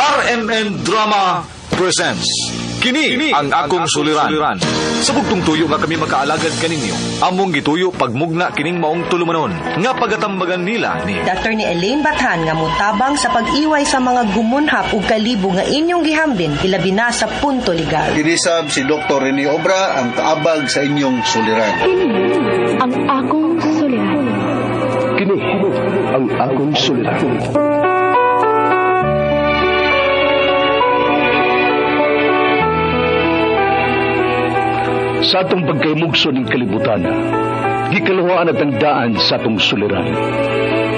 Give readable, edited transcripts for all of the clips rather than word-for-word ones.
RMN Drama presents Kini ang akong suliran. Sa bugtong tuyo nga kami makaalagad kaninyo. Among gituyo pagmugna kining maong tulumanon nga pagatambagan nila ni Dr. ni Elaine Bathan nga mutabang sa pag-iway sa mga gumunhap ug kalibo nga inyong gihambin ilabi na sa punto legal. Kinisab si Dr. Rene Obra ang kaabag sa inyong suliran. Kini ang akong suliran. Kini ang akong suliran. Sa atong pagkaymugso ng kalibutan, gikalawaan at ang daan sa atong suliran.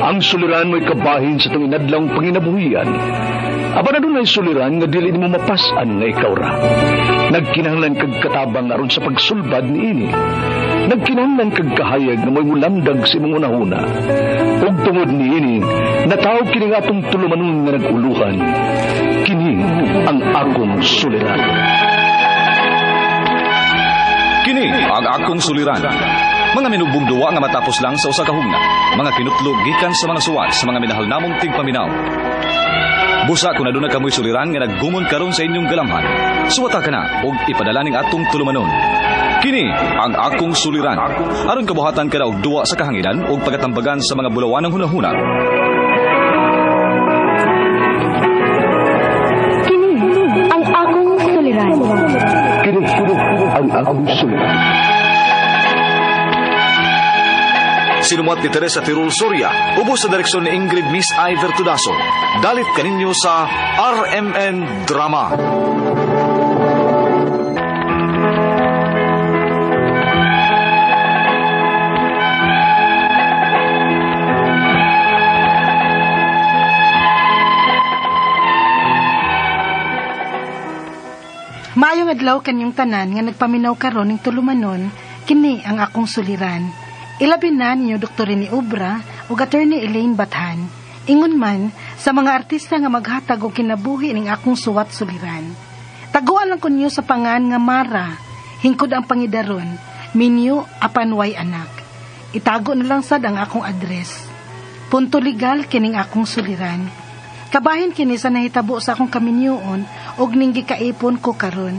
Ang suliran mo'y kabahin sa itong inadlang panginabuhian. Aba na doon ay suliran nga dili mo mapasan nga ikaw ra. Nagkinahanglan kag katabang aron sa pagsulbad ni ini. Nagkinahanglan kag kahayag na mo'y mulamdag sa imong unahuna. Ug tungod ni ini, natawag kini nga atong tulumanon nga naguluhan. Kini ang akong suliran. Kini ang akong suliran. Mga minubong duwa nga matapos lang sa usa ka hugna. Mga kinutlog gikan sa mga suwat sa mga minahal namong tigpaminaw. Busa kung aduna kamoy suliran nga naggumon karon sa inyong galamhan. Suwata ka na ug ipadala ning atong tulumanon. Kini ang akong suliran. Aron kabuhatan ka na og duwa sa kahanginan ug pagatambagan sa mga bulawan ng hunahuna. Kini ang akong suliran. Kini ang akong suliran. Sinumat ni Teresa Tirul Soria, ubos sa direksyon ni Ingrid Miss Iver Tudaso. Dalit kaninyo sa RMN Drama. Maayong adlaw kanyang tanan nga nagpaminaw karon ning tulumanon, kini ang akong suliran. Ilabi na ninyo Dr. Rene Obra ug Attorney Elaine Bathan. Ingon man sa mga artista nga maghatag og kinabuhi ning akong suwat suliran. Taguan lang kunyo sa pangan nga Mara, hingkod ang pangidaron, Minyo apan way anak. Itago na lang sad ang akong address. Punto legal kining akong suliran. Kabahin kini sa nahitabo sa akong kaminyoon og ning gikaipon ko karon.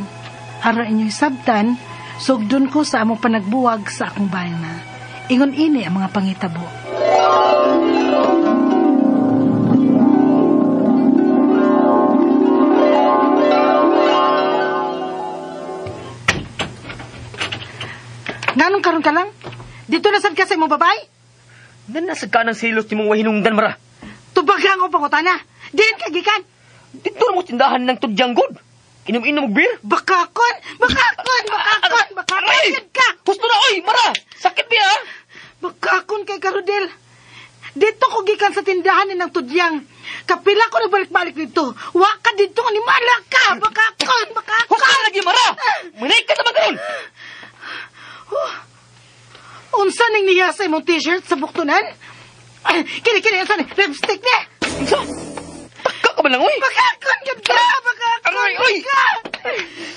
Aron inyo'y sabtan, sugdon ko sa among panagbuwag sa akong bayna. Ingon ini ang mga pangitabo. Nganong karon ka lang? Dito na sad ka sa imong babay? Nasag ka ng silos ni mong wahinungdan, Mara. Tubagang ko pangutana. Diin ka gikan. Dito na mo tindahan ng tudyang good. Inom-inom mo beer? Bakakon Aray! ka. Gusto na, oy, Mara! Sakit niya, ha? Bakakon kay Karudel. Dito ko gikan sa tindahan ni ng tudyang. Kapila ko na balik-balik dito. Waka dito nga ni Malaka. Bakakon. Huwag lagi, Mara! Manay ka naman karon! Unsa ning niya sa imong t-shirt sa buktunan? Kini, unsa ni? Lipstick niya. Taka ka ba lang, oy? Bakakon ka. Aray!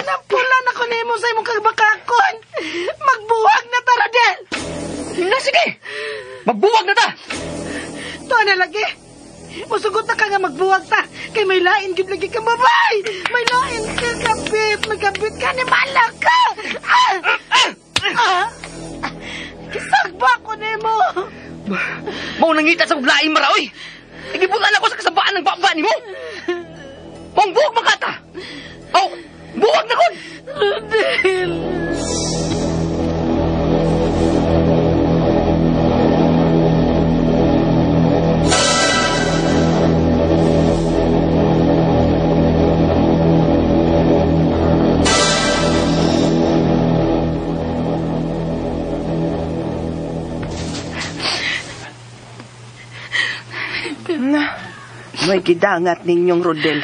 Napulan ako nimo sa imong kagbakakon. Magbuwag na ta, Rodel. Sige! Magbuwag na ta! Tuwa na lagi. Musugot na ka nga magbuwag ta. Kay may lain gid lagi ka babay. May lain ka kabit. May kabit ka ni Malaka. Kisagba ko nimo. Mau nangita sa uglaing, Mara, oy! Nagibutan ako sa kasabaan ng baba ni mo! Mong buwag makata! Oh, buwag na kon! Rodel. May gidangat ninyong Rodel.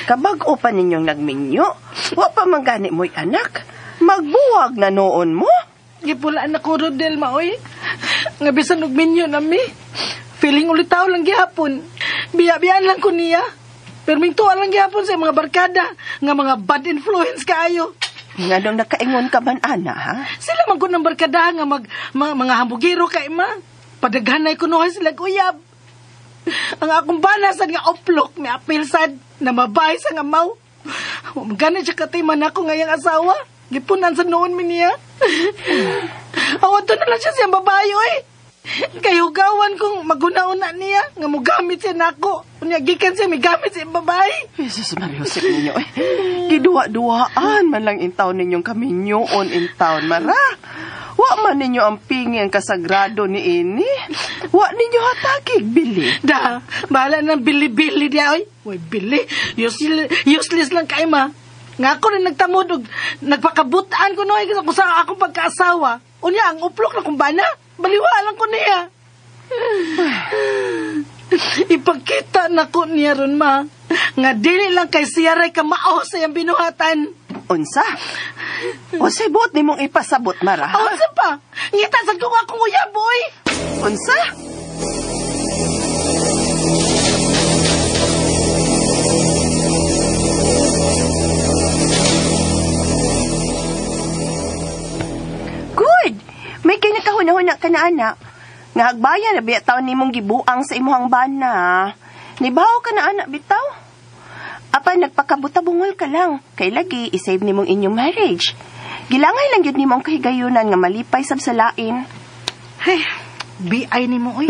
Kabag-o pa ninyong nagminyo. Wa pa manggani mo'y anak. Magbuwag na noon mo. Gipulaan ako, Rodel, maoy. Nga bisan og minyo nami. Feeling ulitaw lang gihapon. Biya-biyaan lang ko niya. Pero mintuan lang gihapon sa mga barkada. Nga mga bad influence kaayo. Nga nung nakaingon ka man, ana, ha? Sila man ko ng barkada nga mga hambugiro kay ma. Padaghanay ko nohay sila uyab. Ang akong banasan nga oplok, may apil sad, na mabay sa ngamaw. Gana siya katiman ako ngayang asawa. Gipunan sa noon mi niya. Awad na lang siya siyang babae, oy. Kayugawan kong maguna-una niya, nga mo gamit siya nako. Unya gikan siya, may gamit siya babae. Jesus Mario, sip ninyo. Giduwa-duwaan man lang in town ninyong kaminyoon in town, Mara. Wa man ninyo ang pingi ang kasagrado ni ini. Wa ninyo hatagig, bili. Da, bahala ng bili-bili diya, oy. Uy, bili. Useless lang kay ma. Nga ako rin nagtamod og nagpakabutaan ko noy kung sa akong pagkaasawa. Unya, ang uplok na kumbana. Baliwa lang ko niya. Ipagkita na ko niya ron, ma. Nga dili lang kay siya ray kamao sa iyang binuhatan. Unsa? O sibot ni mong ipasabot, Mara. Unsa pa? Ngitasan ko akong uyab, boy. Unsa? Good! May kinakahuna-huna ka na, anak. Nga hagbayan na biya taon ni mong gibuang sa imuhang bana. Nibaw ka na, anak, bitaw. Apa, nagpakabuta-bungol ka lang. Kay lagi, isave ni mong inyong marriage. Gilangay lang yun ni mong kahigayunan nga malipay sab sa lain. Hey, BI ni mo, oy.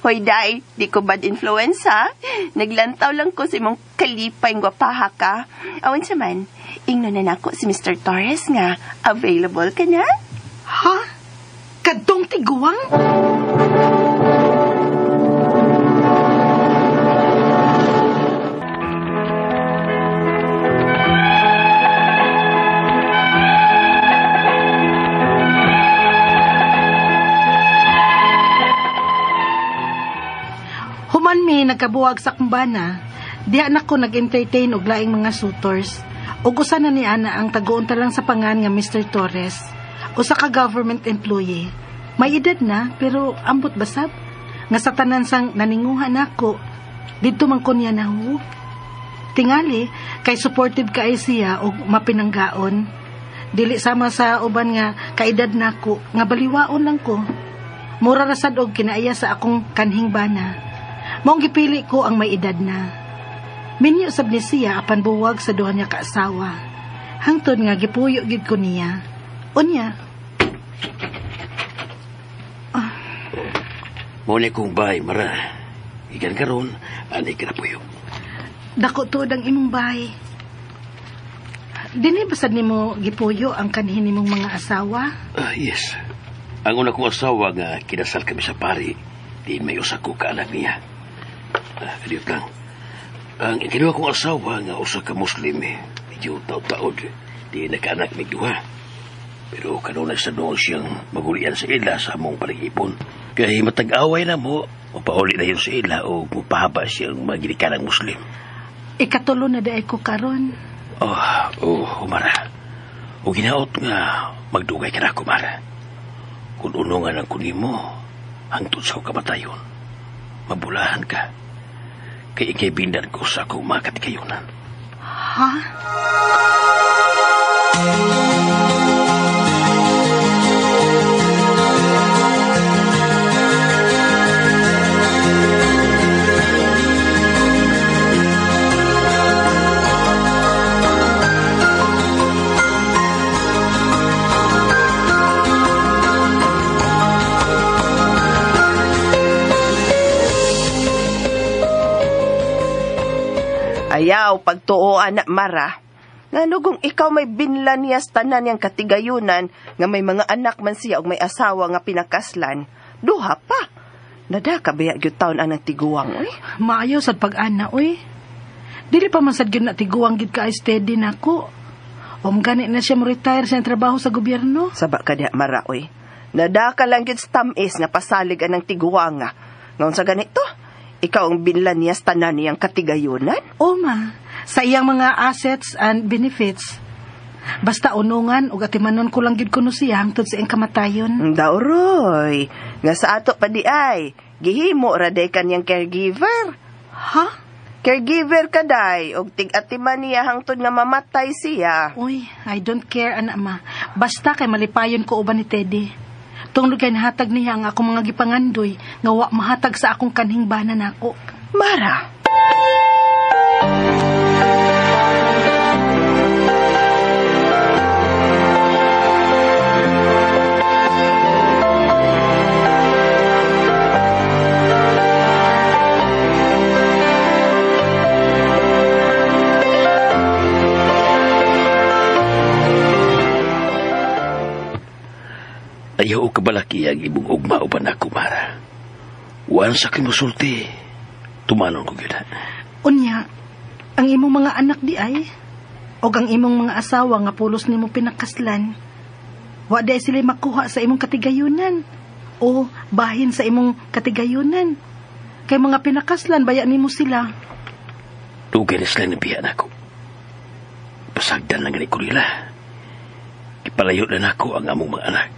Hoy, day, di ko bad influence, ha? Naglantaw lang ko si mong kalipay ng gwapaha ka. Awan siya man, ingno na nako si Mr. Torres nga. Available ka na? Ha? Kadtong tiguang? Human mi nagkabuwag sa kumbana, diha na ko nag-entertain og laing mga suitors. Ug usa na ni ana ang taguunta lang sa pangan nga Mr. Torres, usa ka government employee. May edad na pero ambot basab nga sa tanan sang naninguhan nako. Didto man ko niya nahug. Tingali kay supportive kay siya og mapinanggaon. Dili sama sa uban nga kaedad nako nga baliwaon lang ko. Mura rasad og kinaaya sa akong kanhing bana. Maong gipili ko ang may edad na. Minyo sab ni siya apan buwag sa duha niya kaasawa. Hangtod nga gipuyo gid ko niya. Unya. Muli kong bahay, Mara. Ikan karon, anay kinapuyo. Dako tuod ang imong bahay. Dini basad nimo gipuyo ang kanhin nimong mga asawa? Yes. Ang una kong asawa nga kinasal kami sa pari, di may usa ko ka anak niya. Kaliyot lang. Ang ikinawa kong asawa nga usa ka Muslim, medyo taod-taod, di nagkaanak may duha. Pero kanunay sa doon siyang magulian sa ila sa among palig-ipon. Kaya matag-away na mo, mapauli na yun sa ila o mapahaba siyang magilikanang Muslim. Ikatulo na daay ko karon. Mara. O ginaot nga magdugay ka na ako, Mara. Kung unungan ang kunin mo, hangtod sa kamatayon, mabulahan ka. Kaya ikay bindan ko sa akong mga katikayunan. Ha? Ayaw, pagtuo, anak Mara. Nga nugong ikaw may binlan niya tanan niyang katigayunan, nga may mga anak man siya o may asawa nga pinakaslan. Duha pa. Nada ka baya gyud taon ang tiguang, oy. Maayo sad pag-ana, oy. Dili pa man sad gyud na tiguang gid ka steady nako. Gani na siya mo retire sa trabaho sa gobyerno. Saba ka diha, Mara, oy. Nada ka lang gyud tamis nga pasalig anang tiguang nga. Ngayon sa ganito, ikaw ang binlan niya tanan niyang katigayunan? O ma, sa iyang mga assets and benefits. Basta unungan ug atimanon ko lang gid kuno siya hangtod sa iyang kamatayon. Daoroy, nga sa ato pa di ay, gihimo ra day kanyang caregiver. Ha? Caregiver ka day, og tig-atiman niya hangtod nga mamatay siya. Uy, I don't care, anak ma. Basta kay malipayon ko uban ni Teddy. Tungod kay nahatag niya ang akong mga gipangandoy nga wa mahatag sa akong kanhing bana nako. Mara, Ayaw ka balaki ang ibong ugma uban ako, Mara. Wan sa kimusulti, tumanon ko gila. Unya, ang imong mga anak di ay, o ang imong mga asawa nga pulos nimo pinakaslan, wa di ay sila makuha sa imong katigayunan, o bahin sa imong katigayunan. Kay mga pinakaslan, baya nimo sila. Lugay na sila nabiyan ako. Pasagdan lang ganit ko nila. Ipalayo na ako ang among mga anak.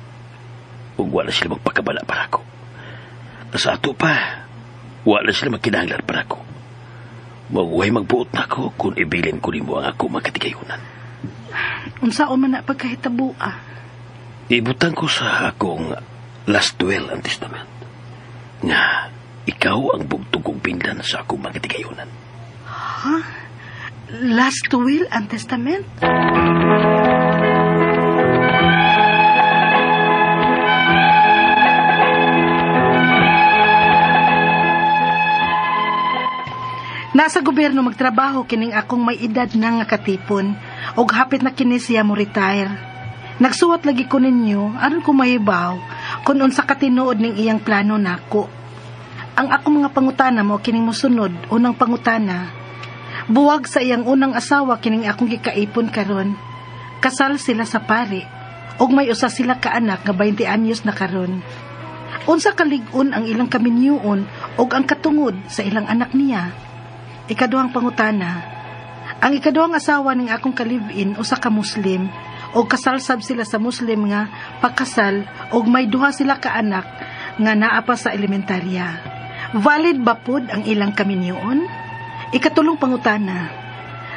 Ug wala sila magpakabala para ko. Sa ato pa, wala sila magkinahanglan para ko. Maguhay magbuot na ako kung ibilin ko nimo ang ako magkatigayunan. Unsaon man na pagkahitabua? Ibutang ko sa akong last will and testament nga ikaw ang bugtong pindan sa akong magkatigayunan. Ha? Last will and testament? Nasa gobyerno magtrabaho kining akong may edad na nga katipon og hapit na kini siya mo retire. Nagsuwat lagi ko ninyo aron ko mahibaw kung unsa katinuod ning iyang plano nako. Ang akong mga pangutana mo kining mosunod. Unang pangutana, buwag sa iyang unang asawa kining akong gikaipon karon. Kasal sila sa pari og may usa sila ka anak nga 20 anyos na karon. Unsa kalig-on ang ilang kaminyuon og ang katungod sa ilang anak niya? Ikaduhang pangutana, ang ikaduhang asawa ning akong kalivin usa ka Muslim og kasalsab sila sa Muslim nga pagkasal og may duha sila ka anak nga naa pa sa elementarya. Valid ba pud ang ilang kaminyoon? Ikatulong pangutana,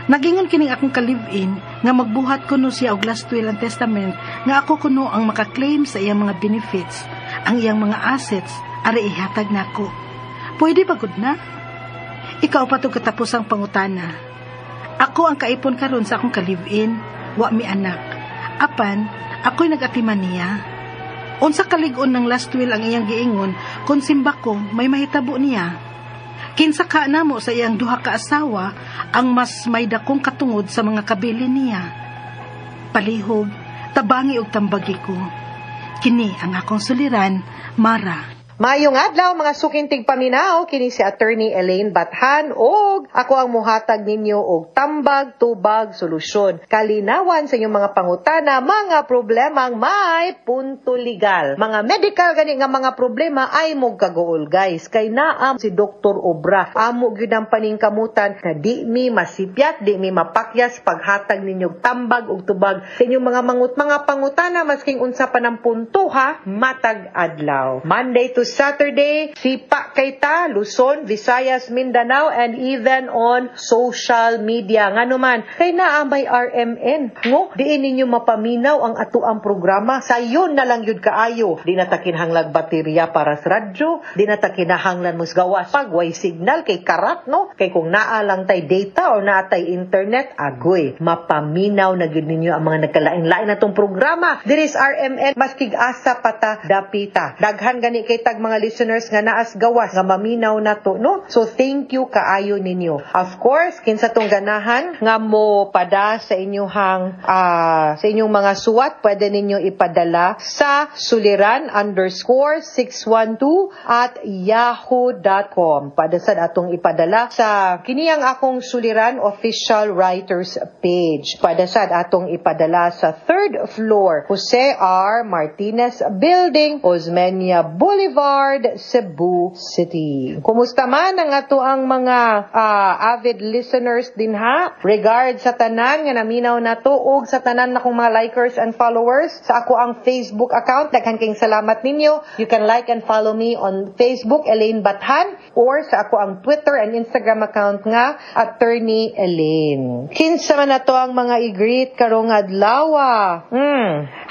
nagingon kining akong kalivin nga magbuhat kuno siya og last will and testament nga ako kuno ang makaklaim sa iyang mga benefits, ang iyang mga assets ari ihatag nako. Pwede ba gud na? Ikaw pa to katapos ang pangutana. Ako ang kaipon karon sa akong kalivin, wa mi anak. Apan, ako'y nag-atiman niya. Unsa kalig-on ng last will ang iyang giingon, kung simba ko may mahitabo niya. Kinsa ka namo sa iyang duha ka asawa ang mas may dakong katungod sa mga kabilin niya. Palihog, tabangi og tambagi ko. Kini ang akong suliran, Mara. Mayong adlaw mga sukintig paminaw, kini si Attorney Elaine Bathan og ako ang muhatag ninyo og tambag, tubag, solusyon. Kalinawan sa inyong mga pangutana, mga problemang may punto legal. Mga medical gani nga mga problema ay mo kagool guys. Kay naam si Dr. Obra. Amo gyud ang paningkamutan na di mi masipyat, di mi mapakyas paghatag ninyo tambag ug tubag sa inyong mga pangutana masking unsa pa ng punto ha, matag adlaw. Monday to Saturday, sipa kay ta, Luzon, Visayas, Mindanao, and even on social media. Nga naman, kay naa may RMN. Ngo, diin ninyo mapaminaw ang ato ang programa. Sayon na lang yun kaayo. Di na takinhanglag baterya para sa radyo. Di na takinahanglan mos gawas. Pagway signal kay karat, no? Kay kung naa lang tay data o naa tay internet, agoy. Mapaminaw na gid ninyo ang mga nagkalain-lain natong programa. There is RMN, maskig asa pata dapita. Daghan gani kay mga listeners nga naas gawas nga maminaw na to, no? So thank you kaayo ninyo. Of course, kinsa tong ganahan nga mo pada sa inyong mga suwat, pwede ninyo ipadala sa suliran_612@yahoo.com. Pada sad atong ipadala sa kiniyang akong suliran official writers page. Pada sad atong ipadala sa 3rd floor Jose R. Martinez Building, Osmeña Boulevard, Cebu City. Kumusta man ang ato ang mga avid listeners din ha? Regard sa tanan nga naminaw na to og sa tanan na kong mga likers and followers sa ako ang Facebook account. Daghan kayong salamat ninyo. You can like and follow me on Facebook, Elaine Bathan, or sa ako ang Twitter and Instagram account nga, Attorney Elaine. Kinsa man na to ang mga i-greet karong adlaw.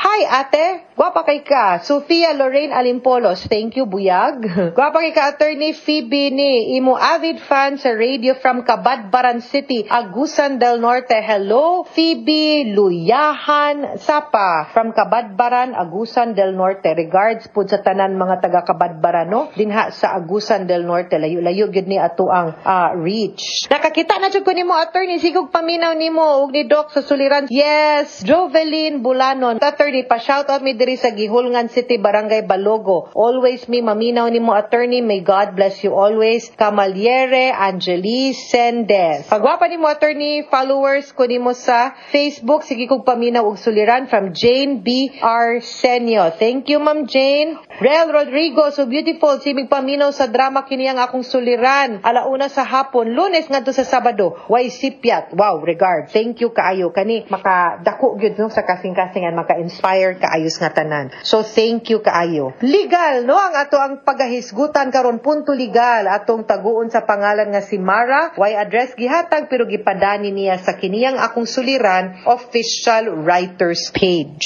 Hi, ate. Gwapa kay ka. Sofia Lorraine Alimpolos. Thank you, buyag. Gwapa kay ka, Attorney Phoebe ni. Imo avid fan sa radio from Cabadbaran City, Agusan del Norte. Hello, Phoebe Luyahan Sapa from Cabadbaran, Agusan del Norte. Regards po sa tanan mga taga Cabadbaran, no? Dinha sa Agusan del Norte. Layo-layo gyud ni ato ang reach. Nakakita na jud ko nimo, Attorney. Sigog paminaw nimo ug ni Doc sa suliran. Yes, Jovelyn Bulanon. Attorney, pa-shout out mi diri sa Gihulngan City, Barangay Balogo. Always mi maminaw nimo, Attorney. May God bless you always. Camaliere Angeli Sendez. Pagwapa nimo, Attorney, followers ko nimo sa Facebook. Sige kog paminaw og suliran from Jane B. Arsenio. Thank you, Ma'am Jane. Rel Rodrigo, so beautiful. Simig paminaw sa drama kiniyang akong suliran. Alauna sa hapon, Lunes ngadto sa Sabado. Way sipyat. Wow, regard. Thank you kaayo. Kani makadako gyud no sa kasing-kasingan, maka-inspire kaayos nga tanan. So thank you kaayo. Legal no ang ato ang pagahisgutan karon, punto legal atong taguon sa pangalan nga si Mara. Way address gihatag pero gipadani niya sa kiniyang akong suliran official writers page.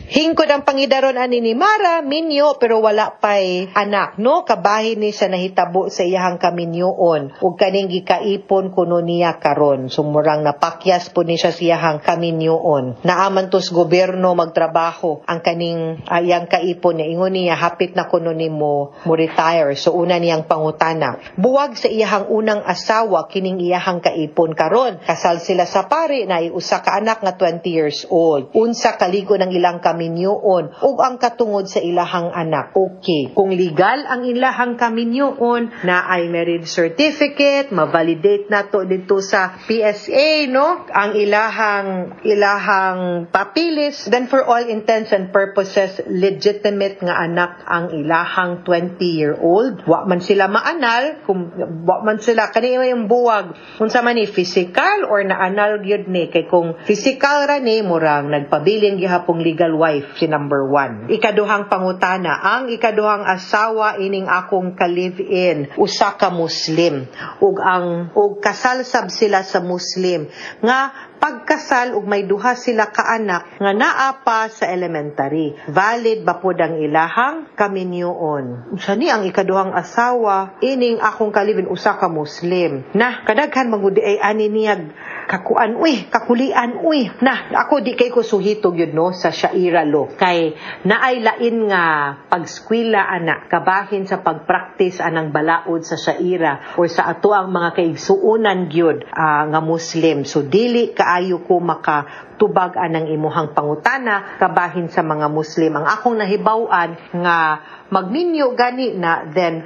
Hingkod ang pangidaron ani ni Mara, minyo pero wala pay anak no, kabahin ni sa nahitabo sa iyahang kaminyoon ug kaning gikaipon kuno niya karon. Sumurang napakyas po ni siya siyahang kaminyoon. Naaman tos gobyerno magtrabaho ang kaning iyang kaipon niya. Ingon niya hapit na kuno nimo mo retire. So una niyang pangutana. Buwag sa iyahang unang asawa kining iyahang kaipon karon. Kasal sila sa pari na usa ka anak nga 20 years old. Unsa kaligo ng ilang kaminyoon ug ang katungod sa ilahang anak. Okay. Kung legal ang ilahang kaminyoon na ay marriage certificate, ma-validate nato dito sa PSA no, ang ilahang papilis, then for all intents and purposes legitimate nga anak ang ilahang 20-year-old. Wa man sila maanal, kung wa man sila kanina yung buwag unsa man ni physical or naanal gyud ni, kay kung physical ra ni murang nagpabiling gihapong legal wife si number 1. Ikaduhang pangutana, ang ikaduhang asawa ining akong ka-live-in usa ka Muslim ug kasal sab sila sa Muslim nga pagkasal ug may duha sila ka anak nga naa pa sa elementary. Valid ba pod ang ilahang kaminyoon? Usa ni ang ikaduhang asawa ining akong ka-live-in usa ka Muslim. Na kadaghan magudi ay ani niyag kakuan kakulian na ako di kay ko suhito gyud no sa Sharia law kay naay lain nga pagskwela ana kabahin sa pagpractice anang balaod sa Sharia or sa ato ang mga kaigsuonan gyud nga Muslim. So dili kaayo ko makatubag anang imuhang pangutana kabahin sa mga Muslim. Ang akong nahibaw-an nga magminyo gani na, then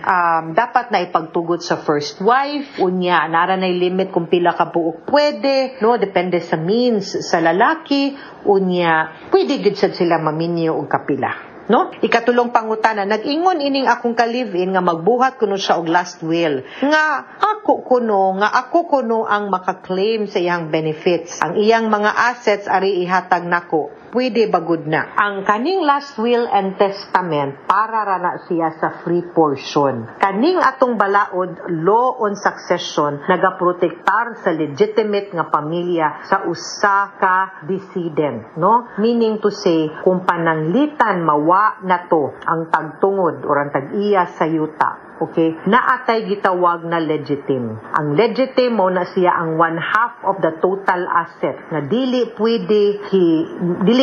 dapat na ipagtugot sa first wife. Unya nara nay limit kung pila ka buok pwede no, depende sa means sa lalaki. Unya pwede gid sad sila maminyo og kapila no. Ikatulong pangutana, nag-ingon ining akong ka-live-in nga magbuhat kuno siya og last will nga ako kuno ang maka-claim sa iyang benefits. Ang iyang mga assets ari ihatag nako. Pwede bagud na. Ang kaning last will and testament para ra na siya sa free portion. Kaning atong balaod law on succession nagaprotektar sa legitimate nga pamilya sa usa ka decedent no. Meaning to say kung pananglitan mawa na to ang tagtungod o ang tag-iya sa yuta. Okay, naatay gitawag na legitim. Ang legitim mo na siya ang 1/2 of the total asset na dili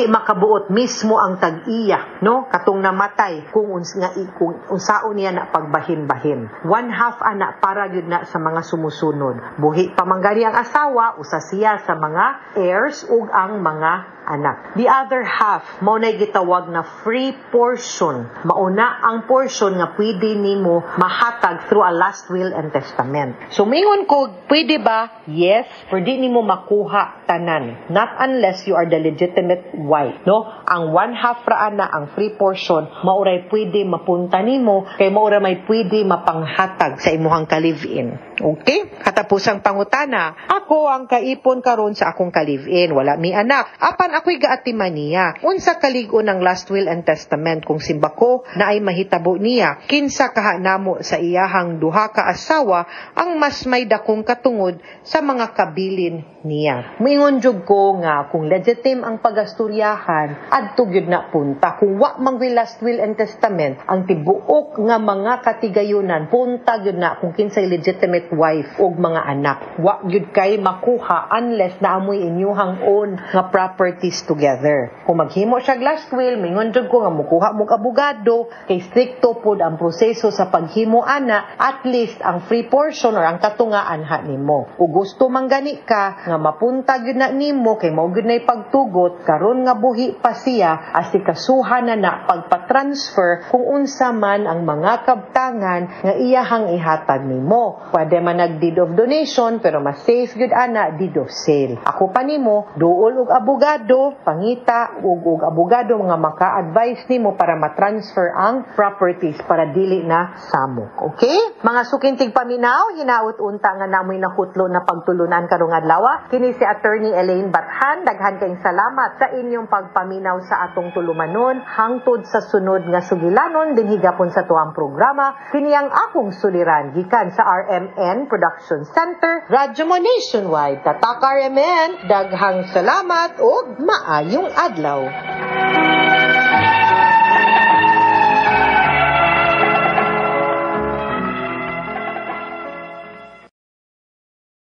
makabuot mismo ang tag-iya no katong namatay kung unsaon niya na pagbahin-bahin. 1/2 ana para gyud na sa mga sumusunod. Buhi pamanggani ang asawa usa siya sa mga heirs ug ang mga anak. The other half mao nay gitawag na free portion. Mauna ang portion nga pwede nimo mahatag through a last will and testament. So mingon ko, pwede ba? Yes, pwede nimo makuha tanan. Not unless you are the legitimate wife, no? Ang 1/2 ra ana ang free portion, mauray pwede mapunta nimo kay maura may pwede mapanghatag sa imuhang ka-live-in. Okay? Katapusang pangutana, ako ang kaipon karon sa akong ka-live-in, wala mi anak. Apan ako'y gaatiman niya. Unsa kalig-on ang last will and testament kung simba ko na ay mahitabo niya. Kinsa kaha namo sa iyahang duha ka asawa ang mas may dakong katungod sa mga kabilin niya. Moingon jud ko nga kung legitimate ang pagasturyahan adto gyud na punta. Kung wa mang last will and testament ang tibuok nga mga katigayunan punta gyud na kung kinsay legitimate wife o mga anak. Wa gyud kay makuha unless naamoy inyuhang own nga properties together. Kung maghimo siya last will, mingon jud ko nga mukuha mog abogado kay stricto pod ang proseso sa paghimo ana, at least ang free portion or ang katungaan ha nimo. Ug gusto man gani ka nga mapunta gyud na nimo kay mao gyud nay pagtugot karon nga buhi pa siya asikasuhan na pagpa-transfer kung unsa man ang mga kabtangan nga iyahang ihatag nimo. Pwede man nag deed of donation pero mas safe gyud ana deed of sale. Ako pa nimo duol og abogado, pangita ug abogado nga maka-advise nimo para ma-transfer ang properties para dili na samok. Okay? Mga sukintig paminaw, hinaut unta nga namoy nakutlo na pagtulunan karong adlaw. Kini si Attorney Elaine Bathan. Daghan kayong salamat sa inyong pagpaminaw sa atong tulumanon hangtod sa sunod nga sugilanon dinhi gapon sa tuang programa. Kini ang akong suliran gikan sa RMN Production Center, Radyo Mo Nationwide. Tatak RMN, daghang salamat ug maayong adlaw.